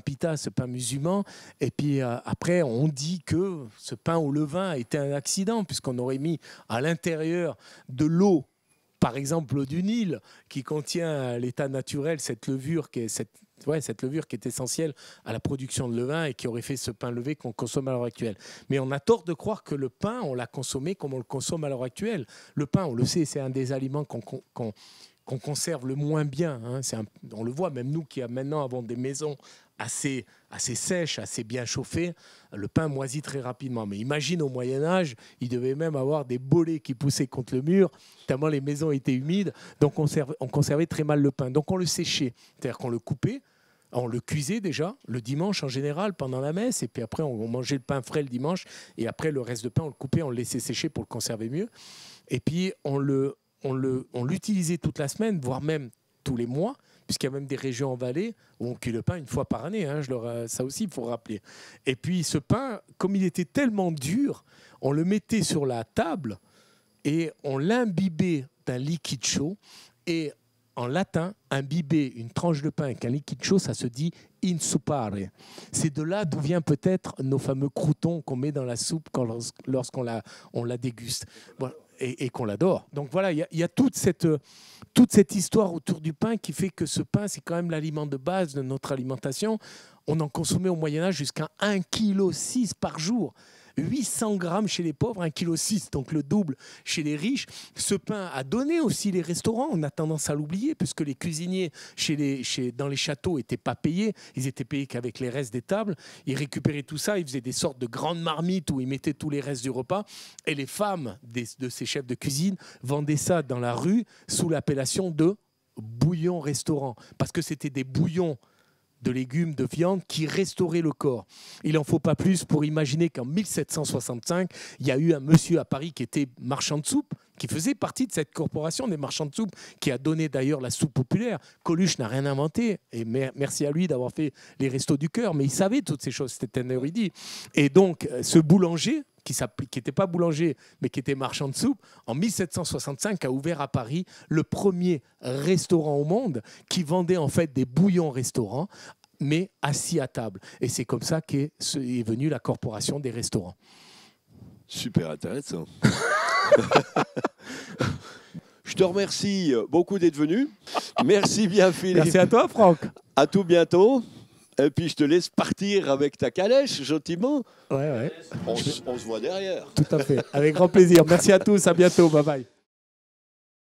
pita, ce pain musulman. Et puis après, on dit que ce pain au levain a été un accident, puisqu'on aurait mis à l'intérieur de l'eau, par exemple l'eau du Nil, qui contient à l'état naturel cette levure qui est essentielle à la production de levain et qui aurait fait ce pain levé qu'on consomme à l'heure actuelle. Mais on a tort de croire que le pain, on l'a consommé comme on le consomme à l'heure actuelle. Le pain, on le sait, c'est un des aliments qu'on conserve le moins bien. On le voit, même nous qui maintenant avons des maisons assez sèches, assez bien chauffées, le pain moisit très rapidement. Mais imagine au Moyen-Âge, il devait même avoir des bolets qui poussaient contre le mur, tellement les maisons étaient humides, donc on conservait très mal le pain. Donc on le séchait, c'est-à-dire qu'on le coupait, on le cuisait déjà le dimanche en général pendant la messe, et puis après on mangeait le pain frais le dimanche, et après le reste de pain on le coupait, on le laissait sécher pour le conserver mieux. Et puis on l'utilisait toute la semaine, voire même tous les mois, puisqu'il y a même des régions en vallée où on cuit le pain une fois par année. Ça aussi, il faut rappeler. Et puis ce pain, comme il était tellement dur, on le mettait sur la table et on l'imbibait d'un liquide chaud. Et en latin, imbiber une tranche de pain avec un liquide chaud, ça se dit insupare. C'est de là d'où vient peut-être nos fameux croûtons qu'on met dans la soupe lorsqu'on la déguste. Voilà. Et qu'on l'adore. Donc voilà, il y a toute cette histoire autour du pain qui fait que ce pain, c'est quand même l'aliment de base de notre alimentation. On en consommait au Moyen-Âge jusqu'à 1,6 kg par jour. 800 grammes chez les pauvres, 1,6 kg, donc le double chez les riches. Ce pain a donné aussi les restaurants, on a tendance à l'oublier, puisque les cuisiniers dans les châteaux n'étaient pas payés, ils étaient payés qu'avec les restes des tables. Ils récupéraient tout ça, ils faisaient des sortes de grandes marmites où ils mettaient tous les restes du repas, et les femmes de ces chefs de cuisine vendaient ça dans la rue sous l'appellation de bouillon restaurant, parce que c'était des bouillons de légumes, de viande qui restauraient le corps. Il n'en faut pas plus pour imaginer qu'en 1765, il y a eu un monsieur à Paris qui était marchand de soupe, qui faisait partie de cette corporation des marchands de soupe, qui a donné d'ailleurs la soupe populaire. Coluche n'a rien inventé, et merci à lui d'avoir fait les Restos du Cœur, mais il savait toutes ces choses, c'était un érudit. Et donc, ce boulanger, qui n'était pas boulanger, mais qui était marchand de soupe, en 1765 a ouvert à Paris le premier restaurant au monde qui vendait en fait des bouillons restaurants, mais assis à table. Et c'est comme ça qu'est venue la corporation des restaurants. Super intéressant. Je te remercie beaucoup d'être venu. Merci bien, Philippe. Merci à toi, Franck. À tout bientôt. Et puis je te laisse partir avec ta calèche, gentiment. Ouais. On se voit derrière. Tout à fait. Avec grand plaisir. Merci à tous. À bientôt. Bye bye.